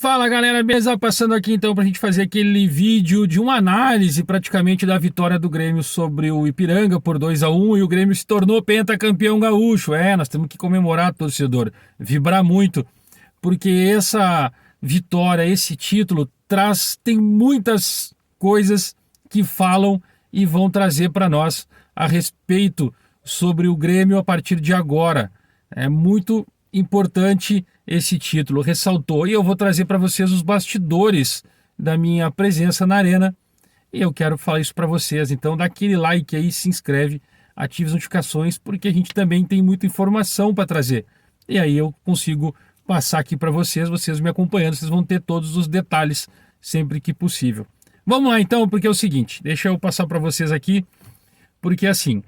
Fala galera, beleza? Passando aqui então pra gente fazer aquele vídeo de uma análise praticamente da vitória do Grêmio sobre o Ipiranga por 2-1 e o Grêmio se tornou pentacampeão gaúcho. Nós temos que comemorar, torcedor, vibrar muito, porque essa vitória, esse título tem muitas coisas que falam e vão trazer para nós a respeito sobre o Grêmio a partir de agora. É muito importante esse título, ressaltou, e eu vou trazer para vocês os bastidores da minha presença na arena, e eu quero falar isso para vocês. Então dá aquele like aí, se inscreve, ative as notificações, porque a gente também tem muita informação para trazer, e aí eu consigo passar aqui para vocês me acompanhando, vocês vão ter todos os detalhes sempre que possível. Vamos lá então, porque é o seguinte, deixa eu passar para vocês aqui, porque assim,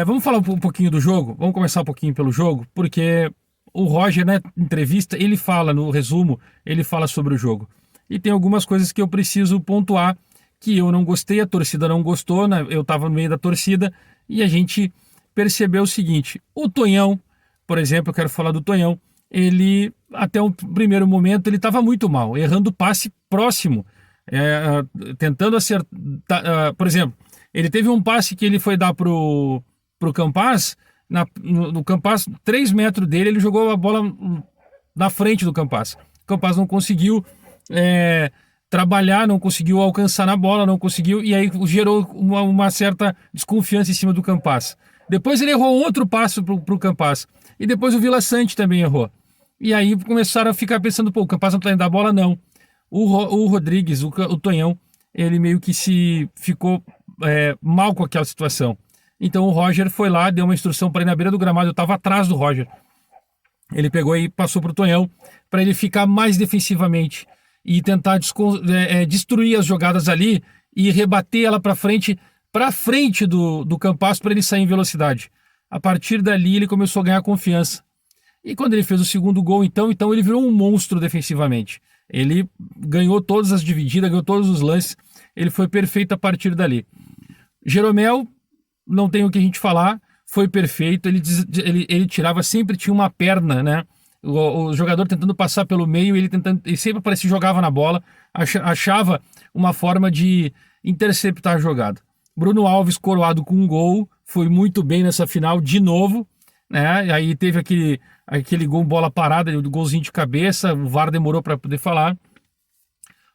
vamos falar um pouquinho do jogo, vamos começar um pouquinho pelo jogo, porque o Roger, na entrevista, ele fala, no resumo, ele fala sobre o jogo. E tem algumas coisas que eu preciso pontuar, que eu não gostei, a torcida não gostou, né? Eu estava no meio da torcida, e a gente percebeu o seguinte, o Tonhão, por exemplo, eu quero falar do Tonhão, ele, até o primeiro momento, ele estava muito mal, errando passe próximo, tentando acertar, por exemplo, ele teve um passe que ele foi dar pro Campaz, no Campaz, 3 metros dele, ele jogou a bola na frente do Campaz. O Campaz não conseguiu trabalhar, não conseguiu alcançar na bola, não conseguiu, e aí gerou uma certa desconfiança em cima do Campaz. Depois ele errou outro passo pro Campaz. E depois o Vila Sante também errou. E aí começaram a ficar pensando, pô, o Campaz não tá indo dar bola, não. O Rodrigues, o Tonhão, ele meio que ficou mal com aquela situação. Então o Roger foi lá, deu uma instrução para ir na beira do gramado, eu estava atrás do Roger. Ele pegou e passou para o Tonhão para ele ficar mais defensivamente e tentar destruir as jogadas ali e rebater ela para frente do Campaz para ele sair em velocidade. A partir dali ele começou a ganhar confiança. E quando ele fez o segundo gol, então ele virou um monstro defensivamente. Ele ganhou todas as divididas, ganhou todos os lances, ele foi perfeito a partir dali. Ele não tem o que a gente falar, foi perfeito, ele tirava, sempre tinha uma perna, né? O jogador tentando passar pelo meio, ele sempre parecia que jogava na bola, achava uma forma de interceptar a jogada. Bruno Alves coroado com um gol, foi muito bem nessa final de novo, né? Aí teve aquele gol, bola parada, o golzinho de cabeça, o VAR demorou para poder falar.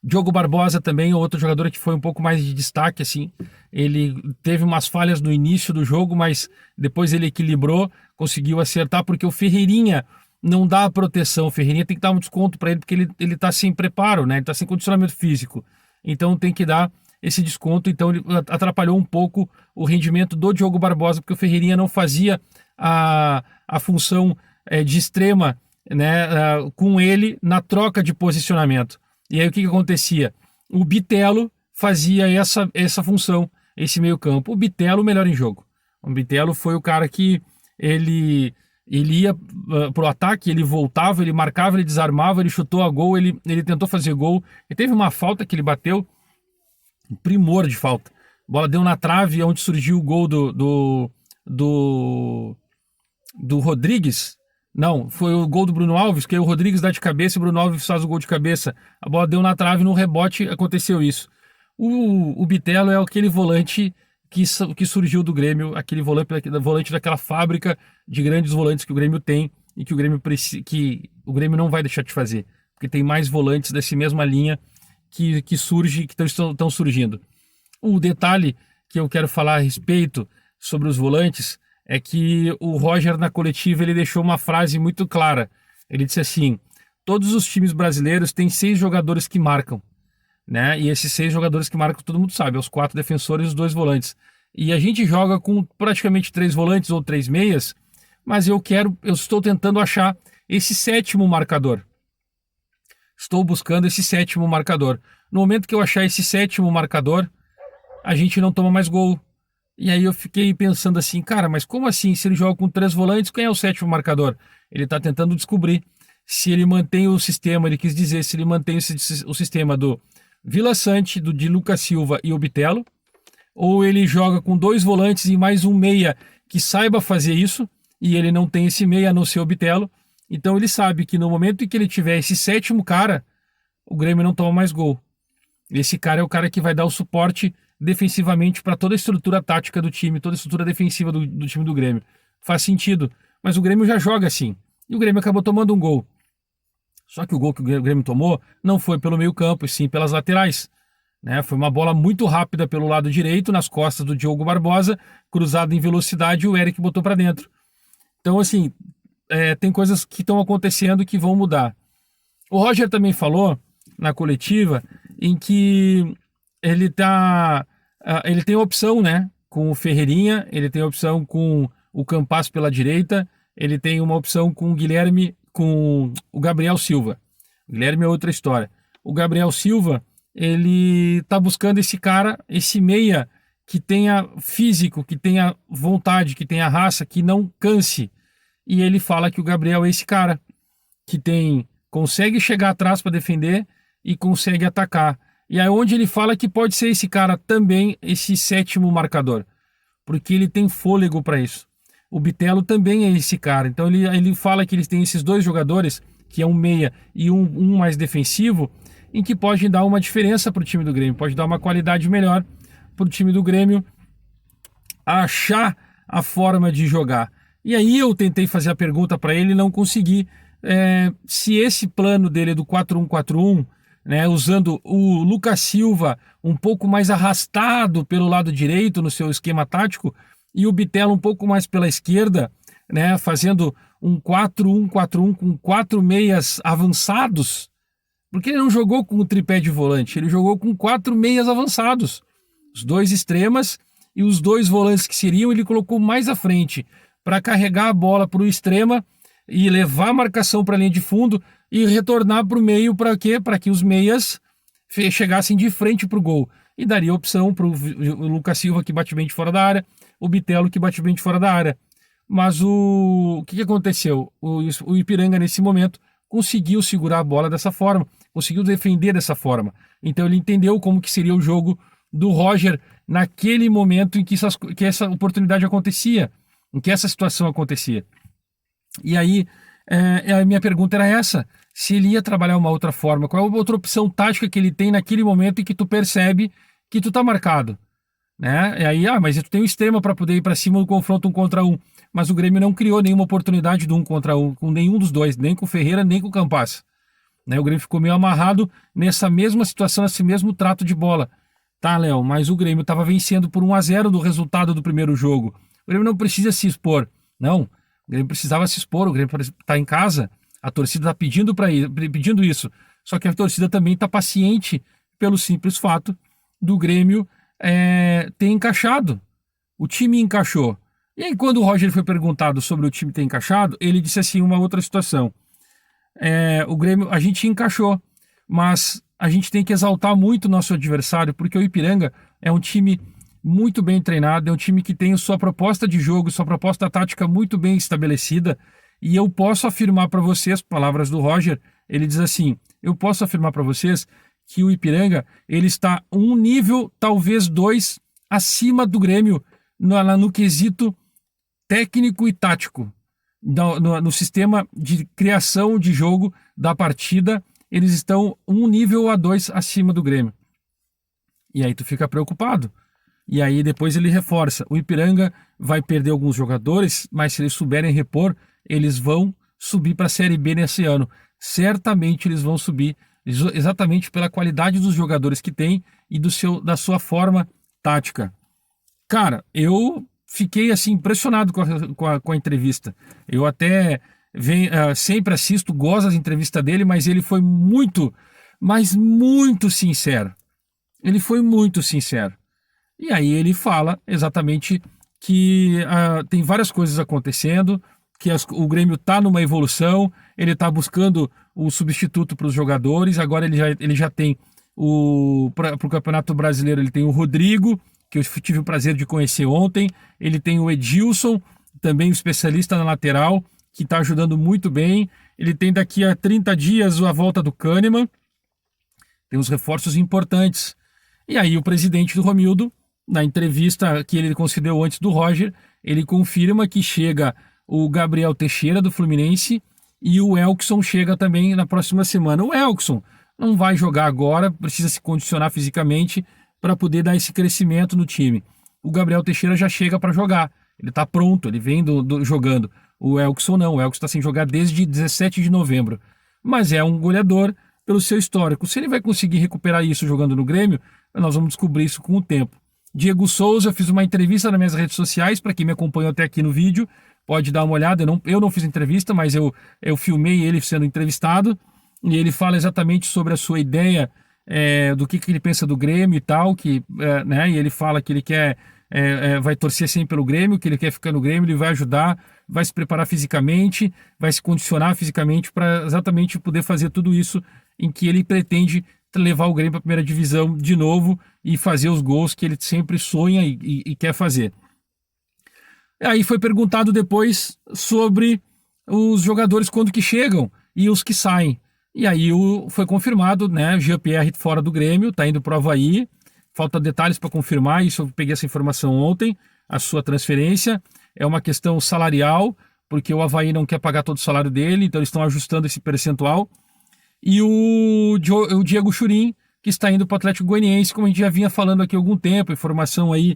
Diogo Barbosa também, outro jogador que foi um pouco mais de destaque, assim. Ele teve umas falhas no início do jogo, mas depois ele equilibrou, conseguiu acertar, porque o Ferreirinha não dá a proteção. O Ferreirinha tem que dar um desconto para ele, porque ele tá sem preparo, né? Ele tá sem condicionamento físico. Então tem que dar esse desconto. Então ele atrapalhou um pouco o rendimento do Diogo Barbosa, porque o Ferreirinha não fazia a função de extrema, né, com ele na troca de posicionamento. E aí o que acontecia? O Bitelo fazia essa função, esse meio campo. O Bitelo melhor em jogo. O Bitelo foi o cara que ele ia pro ataque, ele voltava, ele marcava, ele desarmava, ele chutou a gol, ele tentou fazer gol. E teve uma falta que ele bateu, um primor de falta. A bola deu na trave, onde surgiu o gol do Rodrigues. Não, foi o gol do Bruno Alves, que aí o Rodrigues dá de cabeça e o Bruno Alves faz o gol de cabeça. A bola deu na trave, no rebote aconteceu isso. O Bitelo é aquele volante que surgiu do Grêmio, aquele volante daquela fábrica de grandes volantes que o Grêmio tem e que o Grêmio não vai deixar de fazer, porque tem mais volantes dessa mesma linha que estão surgindo. O detalhe que eu quero falar a respeito sobre os volantes é que o Roger, na coletiva, ele deixou uma frase muito clara. Ele disse assim: todos os times brasileiros têm 6 jogadores que marcam, né? E esses 6 jogadores que marcam, todo mundo sabe, os 4 defensores e os 2 volantes. E a gente joga com praticamente 3 volantes ou 3 meias, mas eu estou tentando achar esse 7º marcador. Estou buscando esse 7º marcador. No momento que eu achar esse 7º marcador, a gente não toma mais gol. E aí eu fiquei pensando assim, cara, mas como assim? Se ele joga com 3 volantes, quem é o 7º marcador? Ele está tentando descobrir se ele mantém o sistema, ele quis dizer, se ele mantém o sistema do Vila Sante, de Lucas Silva e o Bitelo, ou ele joga com 2 volantes e mais um meia que saiba fazer isso, e ele não tem esse meia a não ser o Bitelo, Então ele sabe que no momento em que ele tiver esse sétimo cara, o Grêmio não toma mais gol. Esse cara é o cara que vai dar o suporte defensivamente para toda a estrutura tática do time, toda a estrutura defensiva do time do Grêmio. Faz sentido. Mas o Grêmio já joga assim. E o Grêmio acabou tomando um gol. Só que o gol que o Grêmio tomou não foi pelo meio-campo, e sim pelas laterais. Né? Foi uma bola muito rápida pelo lado direito, nas costas do Diogo Barbosa, cruzada em velocidade, e o Eric botou para dentro. Então, assim, tem coisas que estão acontecendo que vão mudar. O Roger também falou na coletiva em que ele tem opção, né, com o Ferreirinha, ele tem opção com o Campaz pela direita, ele tem uma opção com o Guilherme, com o Gabriel Silva. O Guilherme é outra história. O Gabriel Silva, ele tá buscando esse cara, esse meia que tenha físico, que tenha vontade, que tenha raça, que não canse. E ele fala que o Gabriel é esse cara que consegue chegar atrás para defender e consegue atacar. E é onde ele fala que pode ser esse cara também, esse sétimo marcador, porque ele tem fôlego para isso. O Bitelo também é esse cara. Então ele fala que eles têm esses dois jogadores, que é um meia e um mais defensivo, em que pode dar uma diferença para o time do Grêmio, pode dar uma qualidade melhor para o time do Grêmio achar a forma de jogar. E aí eu tentei fazer a pergunta para ele e não consegui. Se esse plano dele do 4-1-4-1, né, usando o Lucas Silva um pouco mais arrastado pelo lado direito no seu esquema tático e o Bitelo um pouco mais pela esquerda, né, fazendo um 4-1-4-1 com 4 meias avançados, porque ele não jogou com o tripé de volante, ele jogou com 4 meias avançados, os 2 extremas e os 2 volantes que seriam, ele colocou mais à frente para carregar a bola para o extrema e levar a marcação para a linha de fundo e retornar para o meio para quê? Para que os meias chegassem de frente para o gol. E daria opção para o Lucas Silva, que bate bem de fora da área, o Bitelo, que bate bem de fora da área. Mas o que aconteceu? O Ipiranga, nesse momento, conseguiu segurar a bola dessa forma, conseguiu defender dessa forma. Então ele entendeu como que seria o jogo do Roger naquele momento em que essa oportunidade acontecia, em que essa situação acontecia. E aí, a minha pergunta era essa: se ele ia trabalhar uma outra forma, qual é a outra opção tática que ele tem naquele momento em que tu percebe que tu tá marcado, né? E aí, mas tu tem o extremo para poder ir para cima no confronto 1 contra 1, mas o Grêmio não criou nenhuma oportunidade do 1 contra 1 com nenhum dos dois, nem com o Ferreira, nem com o Campaz, né? O Grêmio ficou meio amarrado nessa mesma situação, nesse mesmo trato de bola. Tá, Léo, mas o Grêmio estava vencendo por 1-0 do resultado do primeiro jogo. O Grêmio não precisa se expor, não. O Grêmio precisava se expor, o Grêmio está em casa, a torcida está pedindo isso. Só que a torcida também está paciente pelo simples fato do Grêmio ter encaixado. O time encaixou. E aí, quando o Roger foi perguntado sobre o time ter encaixado, ele disse assim, uma outra situação. O Grêmio, a gente encaixou, mas a gente tem que exaltar muito o nosso adversário, porque o Ipiranga é um time muito bem treinado, é um time que tem sua proposta de jogo, sua proposta tática muito bem estabelecida, e eu posso afirmar para vocês, palavras do Roger, ele diz assim, eu posso afirmar para vocês que o Ipiranga, ele está um nível, talvez 2, acima do Grêmio no quesito técnico e tático, no sistema de criação de jogo da partida, eles estão um nível a 2 acima do Grêmio. E aí tu fica preocupado. E aí depois ele reforça. O Ipiranga vai perder alguns jogadores, mas se eles souberem repor, eles vão subir para a Série B nesse ano. Certamente eles vão subir, exatamente pela qualidade dos jogadores que tem e da sua forma tática. Cara, eu fiquei assim impressionado com a entrevista. Eu até sempre assisto, gosto das entrevistas dele, mas ele foi muito, mas muito sincero. Ele foi muito sincero. E aí ele fala exatamente que tem várias coisas acontecendo, que o Grêmio está numa evolução, ele está buscando o substituto para os jogadores, agora ele já tem para o Campeonato Brasileiro, ele tem o Rodrigo, que eu tive o prazer de conhecer ontem, ele tem o Edilson, também um especialista na lateral, que está ajudando muito bem, ele tem daqui a 30 dias a volta do Kahneman, tem uns reforços importantes. E aí o presidente do Romildo, na entrevista que ele concedeu antes do Roger, ele confirma que chega o Gabriel Teixeira do Fluminense e o Elkson chega também na próxima semana. O Elkson não vai jogar agora, precisa se condicionar fisicamente para poder dar esse crescimento no time. O Gabriel Teixeira já chega para jogar, ele está pronto, ele vem jogando. O Elkson não, o Elkson está sem jogar desde 17 de novembro, mas é um goleador pelo seu histórico. Se ele vai conseguir recuperar isso jogando no Grêmio, nós vamos descobrir isso com o tempo. Diego Souza, eu fiz uma entrevista nas minhas redes sociais, para quem me acompanhou até aqui no vídeo, pode dar uma olhada. Eu não fiz entrevista, mas eu filmei ele sendo entrevistado, e ele fala exatamente sobre a sua ideia do que ele pensa do Grêmio e tal, né, e ele fala que ele quer, vai torcer sempre pelo Grêmio, que ele quer ficar no Grêmio, ele vai ajudar, vai se preparar fisicamente, vai se condicionar fisicamente para exatamente poder fazer tudo isso em que ele pretende levar o Grêmio para a primeira divisão de novo e fazer os gols que ele sempre sonha e quer fazer. Aí foi perguntado depois sobre os jogadores quando que chegam e os que saem. E aí foi confirmado, né? O Jean-Pierre fora do Grêmio, tá indo para o Avaí. Falta detalhes para confirmar, isso eu peguei essa informação ontem, a sua transferência. É uma questão salarial, porque o Avaí não quer pagar todo o salário dele, então eles estão ajustando esse percentual. E o Diego Churin, que está indo para o Atlético Goianiense, como a gente já vinha falando aqui há algum tempo, informação aí,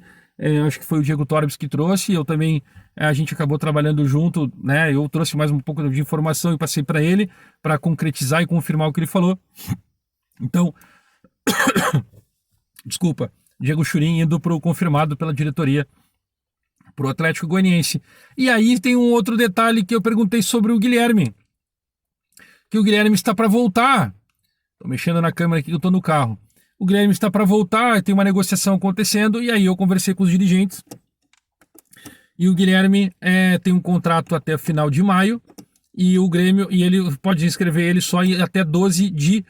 acho que foi o Diego Torbes que trouxe, eu também, a gente acabou trabalhando junto, né? Eu trouxe mais um pouco de informação e passei para ele, para concretizar e confirmar o que ele falou. Então, desculpa, Diego Churin indo para o confirmado pela diretoria para o Atlético Goianiense. E aí tem um outro detalhe que eu perguntei sobre o Guilherme, que o Guilherme está para voltar. Estou mexendo na câmera aqui que eu estou no carro. O Guilherme está para voltar, tem uma negociação acontecendo, e aí eu conversei com os dirigentes. E o Guilherme tem um contrato até o final de maio, e o Grêmio, e ele pode inscrever ele só até 12 de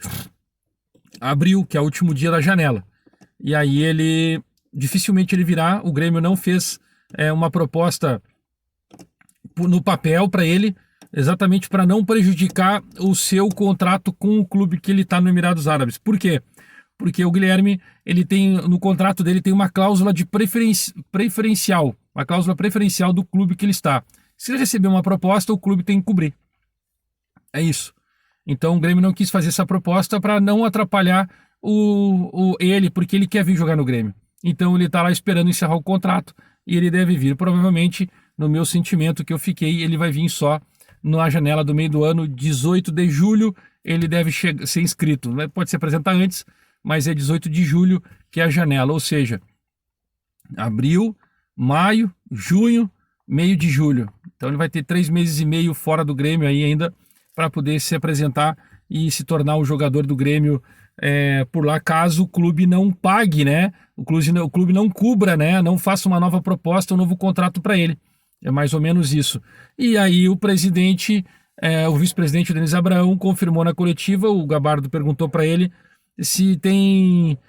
abril, que é o último dia da janela. E aí dificilmente ele virá. O Grêmio não fez uma proposta no papel para ele, exatamente para não prejudicar o seu contrato com o clube que ele está no Emirados Árabes. Por quê? Porque o Guilherme, ele tem, no contrato dele, tem uma cláusula de preferencial, uma cláusula preferencial do clube que ele está. Se ele receber uma proposta, o clube tem que cobrir. É isso. Então o Grêmio não quis fazer essa proposta para não atrapalhar ele, porque ele quer vir jogar no Grêmio. Então ele está lá esperando encerrar o contrato e ele deve vir. Provavelmente, no meu sentimento que eu fiquei, ele vai vir só na janela do meio do ano, 18 de julho, ele deve ser inscrito. Pode se apresentar antes, mas é 18 de julho que é a janela, ou seja, abril, maio, junho, meio de julho. Então ele vai ter 3 meses e meio fora do Grêmio aí ainda para poder se apresentar e se tornar um jogador do Grêmio por lá, caso o clube não pague, né? O clube não cubra, né? Não faça uma nova proposta, um novo contrato para ele. É mais ou menos isso. E aí o presidente, o vice-presidente Denis Abraão confirmou na coletiva, o Gabardo perguntou para ele se tem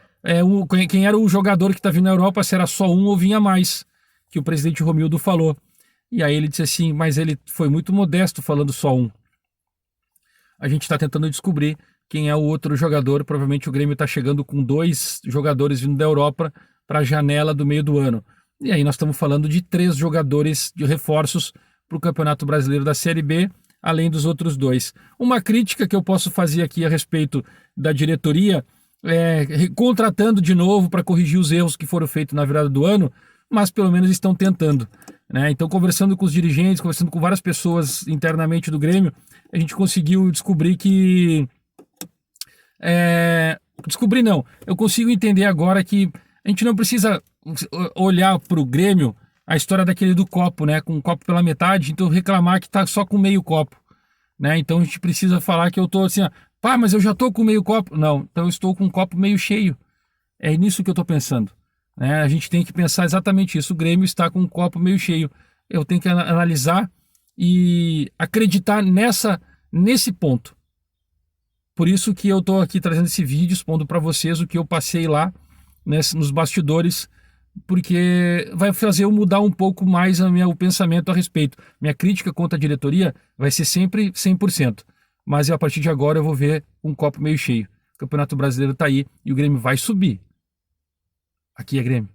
quem era o jogador que está vindo na Europa, se era só um ou vinha mais, que o presidente Romildo falou. E aí ele disse assim, mas ele foi muito modesto falando só um. A gente está tentando descobrir quem é o outro jogador. Provavelmente o Grêmio está chegando com 2 jogadores vindo da Europa para a janela do meio do ano. E aí nós estamos falando de 3 jogadores de reforços para o Campeonato Brasileiro da Série B, além dos outros 2. Uma crítica que eu posso fazer aqui a respeito da diretoria, contratando de novo para corrigir os erros que foram feitos na virada do ano, mas pelo menos estão tentando, né? Então, conversando com os dirigentes, conversando com várias pessoas internamente do Grêmio, a gente conseguiu descobrir que... Descobrir não, eu consigo entender agora que a gente não precisa olhar para o Grêmio a história daquele do copo, né? Com o copo pela metade, então reclamar que tá só com meio copo, né? Então a gente precisa falar que eu tô assim, pá, mas eu já tô com meio copo. Não, então eu estou com um copo meio cheio. É nisso que eu tô pensando, né? A gente tem que pensar exatamente isso. O Grêmio está com um copo meio cheio. Eu tenho que analisar e acreditar nesse ponto. Por isso que eu tô aqui trazendo esse vídeo, expondo para vocês o que eu passei lá, né, nos bastidores, porque vai fazer eu mudar um pouco mais o pensamento a respeito. Minha crítica contra a diretoria vai ser sempre 100%, mas a partir de agora eu vou ver um copo meio cheio. O Campeonato Brasileiro tá aí e o Grêmio vai subir. Aqui é Grêmio.